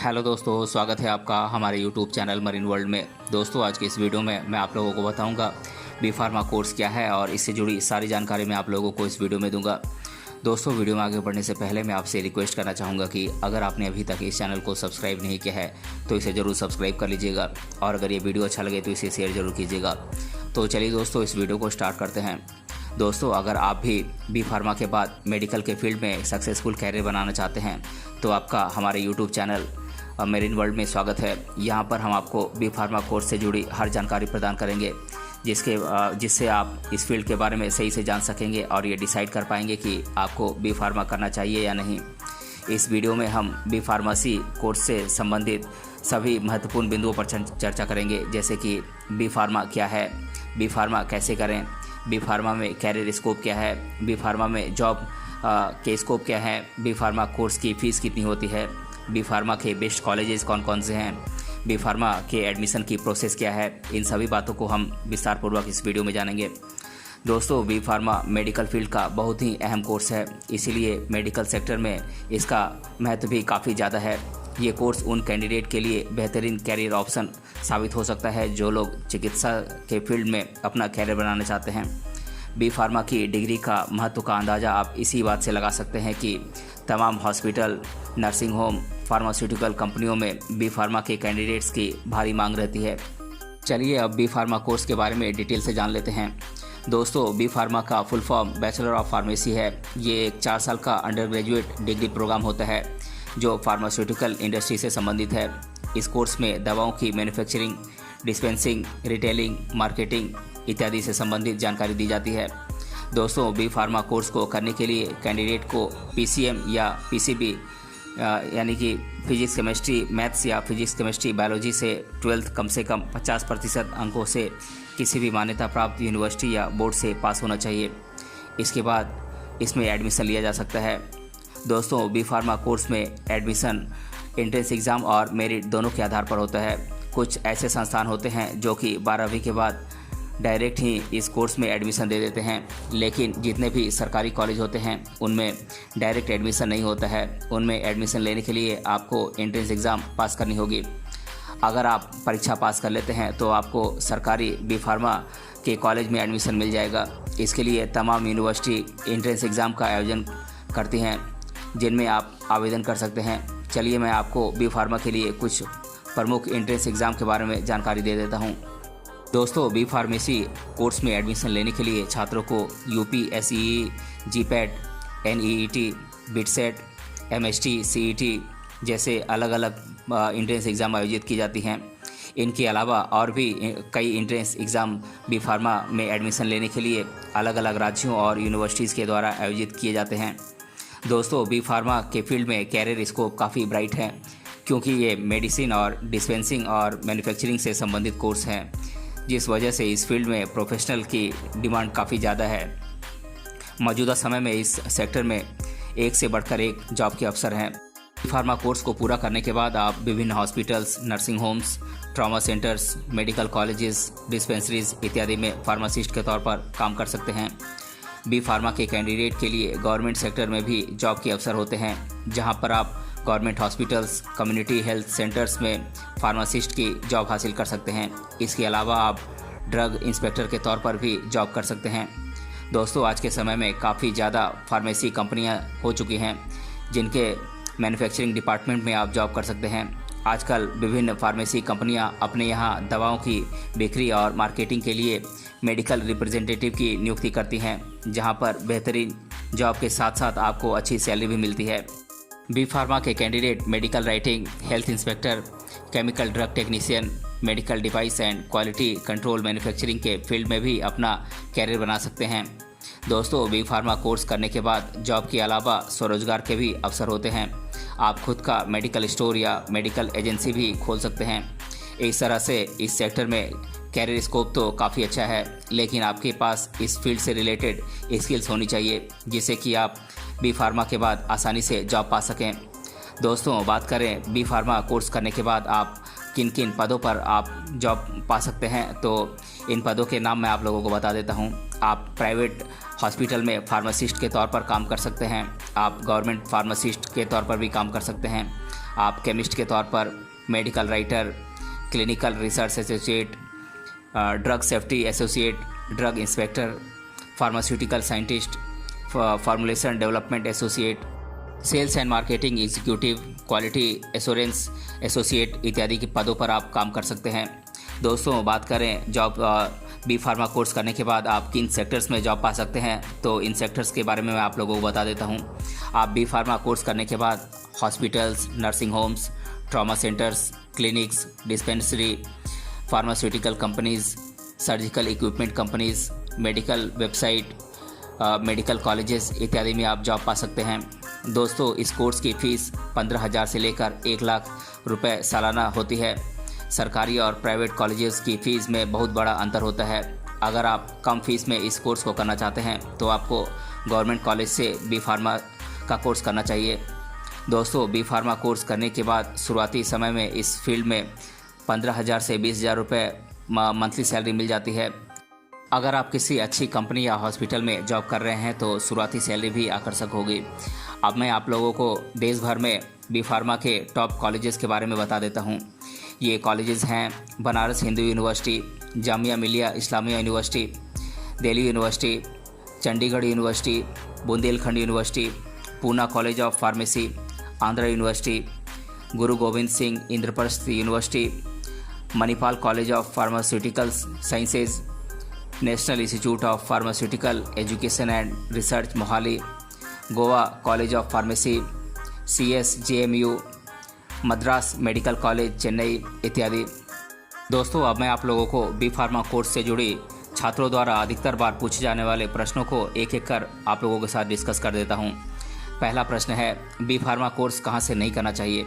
Hello दोस्तों, स्वागत है आपका हमारे यूट्यूब चैनल मरीन वर्ल्ड में। दोस्तों, आज के इस वीडियो में मैं आप लोगों को बताऊंगा बी फार्मा कोर्स क्या है और इससे जुड़ी सारी जानकारी मैं आप लोगों को इस वीडियो में दूंगा। दोस्तों, वीडियो में आगे बढ़ने से पहले मैं आपसे रिक्वेस्ट करना चाहूँगा कि अगर आपने अभी तक इस चैनल को सब्सक्राइब नहीं किया है तो इसे ज़रूर सब्सक्राइब कर लीजिएगा और अगर ये वीडियो अच्छा लगे तो इसे शेयर ज़रूर कीजिएगा। तो चलिए दोस्तों, इस वीडियो को स्टार्ट करते हैं। दोस्तों, अगर आप भी बी फार्मा के बाद मेडिकल के फील्ड में सक्सेसफुल कैरियर बनाना चाहते हैं तो आपका हमारे यूट्यूब चैनल मरीन वर्ल्ड में स्वागत है। यहाँ पर हम आपको बी फार्मा कोर्स से जुड़ी हर जानकारी प्रदान करेंगे जिससे आप इस फील्ड के बारे में सही से जान सकेंगे और ये डिसाइड कर पाएंगे कि आपको बी फार्मा करना चाहिए या नहीं। इस वीडियो में हम बी फार्मेसी कोर्स से संबंधित सभी महत्वपूर्ण बिंदुओं पर चर्चा करेंगे, जैसे कि बी फार्मा क्या है, बी फार्मा कैसे करें, बी फार्मा में कैरियर स्कोप क्या है, बी फार्मा में जॉब के स्कोप क्या है, बी फार्मा कोर्स की फ़ीस कितनी होती है, बी फार्मा के बेस्ट कॉलेजेस कौन कौन से हैं, बी फार्मा के एडमिशन की प्रोसेस क्या है। इन सभी बातों को हम विस्तारपूर्वक इस वीडियो में जानेंगे। दोस्तों, बी फार्मा मेडिकल फील्ड का बहुत ही अहम कोर्स है, इसीलिए मेडिकल सेक्टर में इसका महत्व भी काफ़ी ज़्यादा है। ये कोर्स उन कैंडिडेट के लिए बेहतरीन कैरियर ऑप्शन साबित हो सकता है जो लोग चिकित्सा के फील्ड में अपना कैरियर बनाना चाहते हैं। बी फार्मा की डिग्री का महत्व का अंदाज़ा आप इसी बात से लगा सकते हैं कि तमाम हॉस्पिटल, नर्सिंग होम, फार्मास्यूटिकल कंपनियों में बी फार्मा के कैंडिडेट्स की भारी मांग रहती है। चलिए अब बी फार्मा कोर्स के बारे में डिटेल से जान लेते हैं। दोस्तों, बी फार्मा का full form bachelor of pharmacy है। ये एक 4 साल का अंडर ग्रेजुएट डिग्री प्रोग्राम होता है जो फार्मास्यूटिकल इंडस्ट्री से संबंधित है। इस कोर्स में दवाओं की मैन्युफैक्चरिंग, डिस्पेंसिंग, रिटेलिंग, मार्केटिंग इत्यादि से संबंधित जानकारी दी जाती है। दोस्तों, बी फार्मा कोर्स को करने के लिए कैंडिडेट को पीसीएम या पीसीबी यानी कि फिजिक्स केमिस्ट्री मैथ्स या फिजिक्स केमिस्ट्री बायोलॉजी से 12th कम से कम 50% अंकों से किसी भी मान्यता प्राप्त यूनिवर्सिटी या बोर्ड से पास होना चाहिए। इसके बाद इसमें एडमिशन लिया जा सकता है। दोस्तों, बी फार्मा कोर्स में एडमिशन एंट्रेंस एग्ज़ाम और मेरिट दोनों के आधार पर होता है। कुछ ऐसे संस्थान होते हैं जो कि 12वीं के बाद डायरेक्ट ही इस कोर्स में एडमिशन दे देते हैं, लेकिन जितने भी सरकारी कॉलेज होते हैं उनमें डायरेक्ट एडमिशन नहीं होता है। उनमें एडमिशन लेने के लिए आपको एंट्रेंस एग्ज़ाम पास करनी होगी। अगर आप परीक्षा पास कर लेते हैं तो आपको सरकारी बी फार्मा के कॉलेज में एडमिशन मिल जाएगा। इसके लिए तमाम यूनिवर्सिटी एंट्रेंस एग्ज़ाम का आयोजन करती हैं जिनमें आप आवेदन कर सकते हैं। चलिए मैं आपको बी फार्मा के लिए कुछ प्रमुख एंट्रेंस एग्ज़ाम के बारे में जानकारी दे देता हूँ। दोस्तों, बी फार्मेसी कोर्स में एडमिशन लेने के लिए छात्रों को UPSE, GPAT, NEET, BITSAT, MST, CET जैसे अलग अलग एंट्रेंस एग्ज़ाम आयोजित की जाती हैं। इनके अलावा और भी कई एंट्रेंस एग्ज़ाम बी फार्मा में एडमिशन लेने के लिए अलग अलग राज्यों और यूनिवर्सिटीज़ के द्वारा आयोजित किए जाते हैं। दोस्तों, बी फार्मा के फील्ड में कैरियर स्कोप काफ़ी ब्राइट है क्योंकि ये मेडिसिन और डिस्पेंसिंग और मैन्युफैक्चरिंग से संबंधित कोर्स हैं, जिस वजह से इस फील्ड में प्रोफेशनल की डिमांड काफ़ी ज़्यादा है। मौजूदा समय में इस सेक्टर में एक से बढ़कर एक जॉब के अवसर हैं। फार्मा कोर्स को पूरा करने के बाद आप विभिन्न hospitals, nursing homes, trauma centres, medical colleges, dispensaries इत्यादि में फार्मासिस्ट के तौर पर काम कर सकते हैं। बी फार्मा के कैंडिडेट के लिए गवर्नमेंट सेक्टर में भी जॉब के अवसर होते हैं, जहां पर आप government hospitals, community health centres में फार्मासिस्ट की जॉब हासिल कर सकते हैं। इसके अलावा आप ड्रग इंस्पेक्टर के तौर पर भी जॉब कर सकते हैं। दोस्तों, आज के समय में काफ़ी ज़्यादा फार्मेसी कंपनियां हो चुकी हैं जिनके मैन्युफैक्चरिंग डिपार्टमेंट में आप जॉब कर सकते हैं। आजकल विभिन्न फार्मेसी कंपनियां अपने यहाँ दवाओं की बिक्री और मार्केटिंग के लिए मेडिकल रिप्रेजेंटेटिव की नियुक्ति करती हैं, जहाँ पर बेहतरीन जॉब के साथ साथ आपको अच्छी सैलरी भी मिलती है। बी फार्मा के candidate medical writing, health inspector, chemical drug technician, medical device and quality control manufacturing के फील्ड में भी अपना कैरियर बना सकते हैं। दोस्तों, बी फार्मा कोर्स करने के बाद जॉब के अलावा स्वरोजगार के भी अवसर होते हैं। आप खुद का मेडिकल स्टोर या मेडिकल एजेंसी भी खोल सकते हैं। इस तरह से इस सेक्टर में कैरियर स्कोप तो काफ़ी अच्छा है, लेकिन आपके पास इस फील्ड से रिलेटेड स्किल्स होनी चाहिए जिससे कि आप बी फार्मा के बाद आसानी से जॉब पा सकें। दोस्तों, बात करें बी फार्मा कोर्स करने के बाद आप किन किन पदों पर आप जॉब पा सकते हैं, तो इन पदों के नाम मैं आप लोगों को बता देता हूं। आप प्राइवेट हॉस्पिटल में फार्मासिस्ट के तौर पर काम कर सकते हैं। आप गवर्नमेंट फार्मासिस्ट के तौर पर भी काम कर सकते हैं। आप केमिस्ट के तौर पर, medical writer, clinical research associate, drug safety associate, drug inspector, pharmaceutical scientist, formulation development associate, sales and marketing executive, quality assurance associate इत्यादि के पदों पर आप काम कर सकते हैं। दोस्तों, बात करें जॉब बी फार्मा कोर्स करने के बाद आप किन सेक्टर्स में जॉब पा सकते हैं, तो इन सेक्टर्स के बारे में मैं आप लोगों को बता देता हूं। आप बी फार्मा कोर्स करने के बाद hospitals, nursing homes, trauma centres, clinics, dispensary, pharmaceutical companies, surgical equipment companies, medical website, medical colleges इत्यादि में आप जॉब पा सकते हैं। दोस्तों, इस कोर्स की फ़ीस 15,000 से लेकर 1 लाख रुपए सालाना होती है। सरकारी और प्राइवेट कॉलेजेस की फ़ीस में बहुत बड़ा अंतर होता है। अगर आप कम फीस में इस कोर्स को करना चाहते हैं तो आपको गवर्नमेंट कॉलेज से बी फार्मा का कोर्स करना चाहिए। दोस्तों, बी फार्मा कोर्स करने के बाद शुरुआती समय में इस फील्ड में 15,000 से 20,000 रुपये मंथली सैलरी मिल जाती है। अगर आप किसी अच्छी कंपनी या हॉस्पिटल में जॉब कर रहे हैं तो शुरुआती सैलरी भी आकर्षक होगी। अब मैं आप लोगों को देश भर में बी फार्मा के टॉप कॉलेजेस के बारे में बता देता हूँ। ये कॉलेजेस हैं Banaras Hindu university, Jamia Millia Islamia university, Delhi university, Chandigarh university, Bundelkhand university, Poona college of pharmacy, Andhra university, Guru Gobind Singh Indraprastha university, Manipal college of pharmaceuticals sciences, national institute of pharmaceutical education and research Mohali, Goa college of pharmacy, CSJMU, Madras medical college Chennai इत्यादि। दोस्तों, अब मैं आप लोगों को बी फार्मा कोर्स से जुड़ी छात्रों द्वारा अधिकतर बार पूछे जाने वाले प्रश्नों को एक एक कर आप लोगों के साथ डिस्कस कर देता हूं। पहला प्रश्न है, बी फार्मा कोर्स कहां से नहीं करना चाहिए।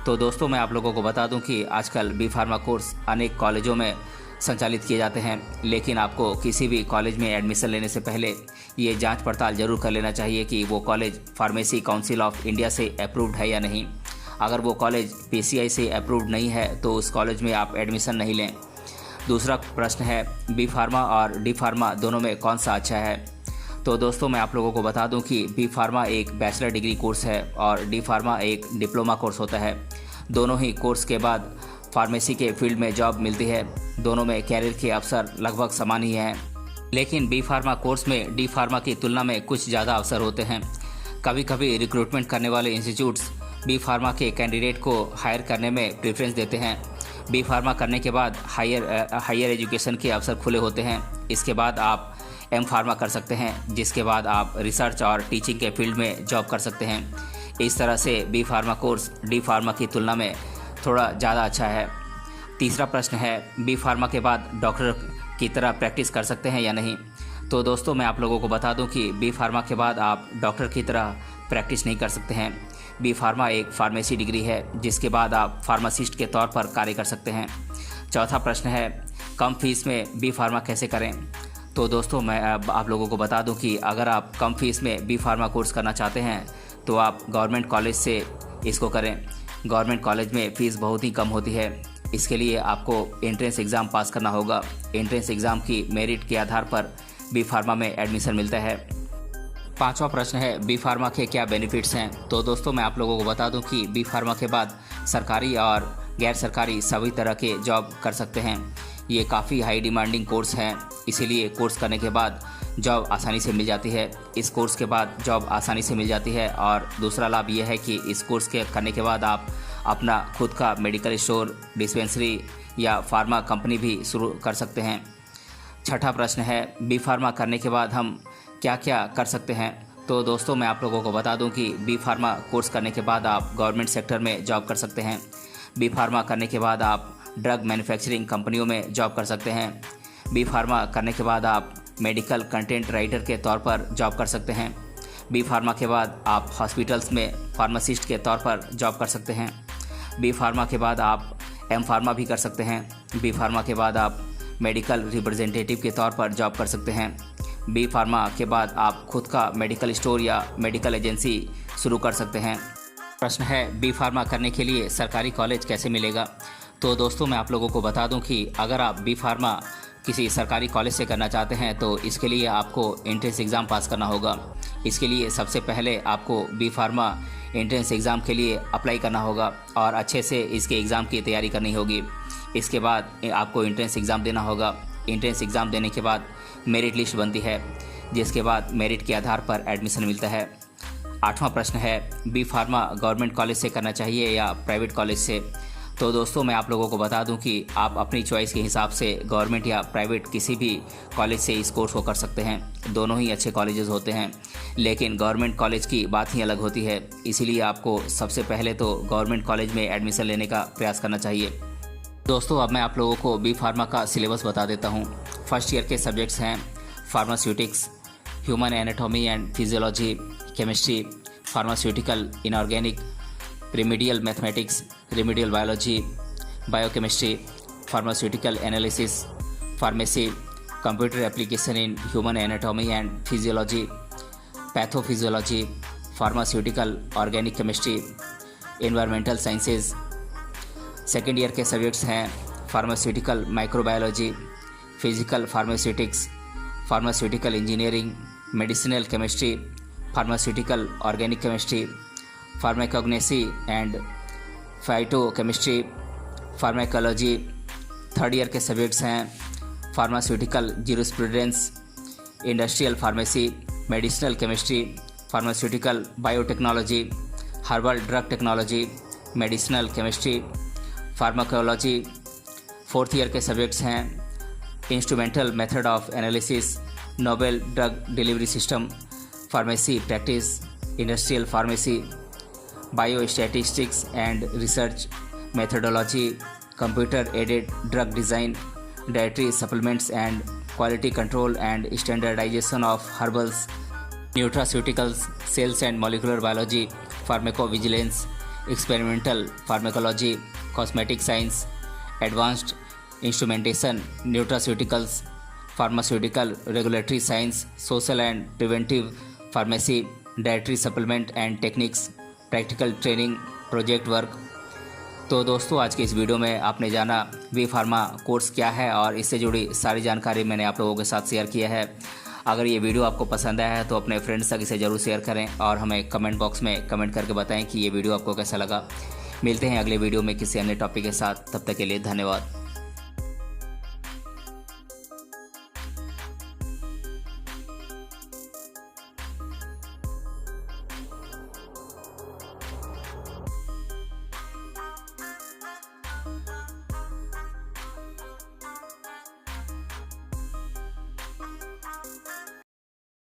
तो दोस्तों, मैं आप लोगों को बता दूं कि आजकल बी फार्मा कोर्स अनेक कॉलेजों में संचालित किए जाते हैं, लेकिन आपको किसी भी कॉलेज में एडमिशन लेने से पहले ये जांच पड़ताल जरूर कर लेना चाहिए कि वो college pharmacy council of India से अप्रूव्ड है या नहीं। अगर वो कॉलेज PCI से अप्रूव्ड नहीं है तो उस कॉलेज में आप एडमिशन नहीं लें। दूसरा प्रश्न है, बी फार्मा और डी फार्मा दोनों में कौन सा अच्छा है। तो दोस्तों, मैं आप लोगों को बता दूं कि बी फार्मा एक बैचलर डिग्री कोर्स है और डी फार्मा एक डिप्लोमा कोर्स होता है। दोनों ही कोर्स के बाद फार्मेसी के फील्ड में जॉब मिलती है। दोनों में कैरियर के अवसर लगभग समान ही हैं, लेकिन बी फार्मा कोर्स में डी फार्मा की तुलना में कुछ ज़्यादा अवसर होते हैं। कभी कभी रिक्रूटमेंट करने वाले इंस्टीट्यूट्स बी फार्मा के कैंडिडेट को हायर करने में प्रेफरेंस देते हैं। बी फार्मा करने के बाद हायर एजुकेशन के अवसर खुले होते हैं। इसके बाद आप एम फार्मा कर सकते हैं, जिसके बाद आप रिसर्च और टीचिंग के फील्ड में जॉब कर सकते हैं। इस तरह से B pharma course D pharma की तुलना में थोड़ा ज़्यादा अच्छा है। तीसरा प्रश्न है, बी फार्मा के बाद डॉक्टर की तरह प्रैक्टिस कर सकते हैं या नहीं। तो दोस्तों, मैं आप लोगों को बता दूं कि बी फार्मा के बाद आप डॉक्टर की तरह प्रैक्टिस नहीं कर सकते हैं। बी फार्मा एक फार्मेसी डिग्री है, जिसके बाद आप फार्मासिस्ट के तौर पर कार्य कर सकते हैं। चौथा प्रश्न है, कम फीस में बी फार्मा कैसे करें। तो दोस्तों, मैं आप लोगों को बता दूं कि अगर आप कम फीस में बी फार्मा कोर्स करना चाहते हैं तो आप गवर्नमेंट कॉलेज से इसको करें। गवर्नमेंट कॉलेज में फ़ीस बहुत ही कम होती है। इसके लिए आपको एंट्रेंस एग्ज़ाम पास करना होगा। एंट्रेंस एग्ज़ाम की मेरिट के आधार पर बी फार्मा में एडमिशन मिलता है। पांचवा प्रश्न है, बी फार्मा के क्या बेनिफिट्स हैं। तो दोस्तों, मैं आप लोगों को बता दूं कि बी फार्मा के बाद सरकारी और गैर सरकारी सभी तरह के जॉब कर सकते हैं। ये काफ़ी हाई डिमांडिंग कोर्स है, इसीलिए कोर्स करने के बाद जॉब आसानी से मिल जाती है। इस कोर्स के बाद जॉब आसानी से मिल जाती है और दूसरा लाभ यह है कि इस कोर्स के करने के बाद आप अपना खुद का मेडिकल स्टोर, डिस्पेंसरी या फार्मा कंपनी भी शुरू कर सकते हैं। छठा प्रश्न है, बी फार्मा करने के बाद हम क्या क्या कर सकते हैं। तो दोस्तों, मैं आप लोगों को बता दूं कि बी फार्मा कोर्स करने के बाद आप गवर्नमेंट सेक्टर में जॉब कर सकते हैं। बी फार्मा करने के बाद आप ड्रग मैन्युफैक्चरिंग कंपनियों में जॉब कर सकते हैं। बी फार्मा करने के बाद आप मेडिकल कंटेंट राइटर के तौर पर जॉब कर सकते हैं। बी फार्मा के बाद आप हॉस्पिटल्स में फार्मासिस्ट के तौर पर जॉब कर सकते हैं। बी फार्मा के बाद आप एम फार्मा भी कर सकते हैं। बी फार्मा के बाद आप मेडिकल रिप्रेजेंटेटिव के तौर पर जॉब कर सकते हैं। बी फार्मा के बाद आप खुद का मेडिकल स्टोर या मेडिकल एजेंसी शुरू कर सकते हैं। प्रश्न है, बी फार्मा करने के लिए सरकारी कॉलेज कैसे मिलेगा। तो दोस्तों, मैं आप लोगों को बता दूं कि अगर आप बी फार्मा किसी सरकारी कॉलेज से करना चाहते हैं तो इसके लिए आपको एंट्रेंस एग्ज़ाम पास करना होगा। इसके लिए सबसे पहले आपको बी फार्मा एंट्रेंस एग्ज़ाम के लिए अप्लाई करना होगा और अच्छे से इसके एग्ज़ाम की तैयारी करनी होगी। इसके बाद आपको एंट्रेंस एग्ज़ाम देना होगा। एंट्रेंस एग्ज़ाम देने के बाद मेरिट लिस्ट बनती है, जिसके बाद मेरिट के आधार पर एडमिशन मिलता है। 8वां प्रश्न है, बी फार्मा गवर्नमेंट कॉलेज से करना चाहिए या प्राइवेट कॉलेज से। तो दोस्तों मैं आप लोगों को बता दूं कि आप अपनी चॉइस के हिसाब से गवर्नमेंट या प्राइवेट किसी भी कॉलेज से इस कोर्स को कर सकते हैं। दोनों ही अच्छे कॉलेजेस होते हैं, लेकिन गवर्नमेंट कॉलेज की बात ही अलग होती है। इसीलिए आपको सबसे पहले तो गवर्नमेंट कॉलेज में एडमिशन लेने का प्रयास करना चाहिए। दोस्तों अब मैं आप लोगों को बी फार्मा का सिलेबस बता देता हूँ। फर्स्ट ईयर के सब्जेक्ट्स हैं pharmaceutics, human anatomy and physiology, chemistry, pharmaceutical, inorganic, remedial mathematics, remedial biology, biochemistry, pharmaceutical analysis, pharmacy, computer application in human anatomy and physiology, pathophysiology, pharmaceutical organic chemistry, environmental sciences. Second year के subjects हैं pharmaceutical microbiology, physical pharmaceutics, pharmaceutical engineering, medicinal chemistry, pharmaceutical organic chemistry, pharmacognosy and phytochemistry, pharmacology. Third year के subjects हैं pharmaceutical jurisprudence, industrial pharmacy, medicinal chemistry, pharmaceutical biotechnology, herbal drug technology, medicinal chemistry, pharmacology. Fourth year के subjects हैं instrumental method of analysis, novel drug delivery system, pharmacy practice, industrial pharmacy, biostatistics and research methodology, computer aided drug design, dietary supplements and quality control and standardization of herbals, nutraceuticals, cells and molecular biology, pharmacovigilance, experimental pharmacology, cosmetic science, advanced instrumentation, nutraceuticals, pharmaceutical regulatory science, social and preventive pharmacy, dietary supplement and techniques, practical training, project work. तो दोस्तों आज की इस video में आपने जाना B pharma course क्या है और इससे जुड़ी सारी जानकारी मैंने आप लोगों के साथ शेयर किया है। अगर ये वीडियो आपको पसंद आया है तो अपने फ्रेंड्स तक इसे ज़रूर शेयर करें और हमें कमेंट बॉक्स में कमेंट करके बताएं कि ये वीडियो आपको कैसा लगा। मिलते हैं अगले वीडियो में किसी अन्य टॉपिक के साथ, तब तक के लिए धन्यवाद।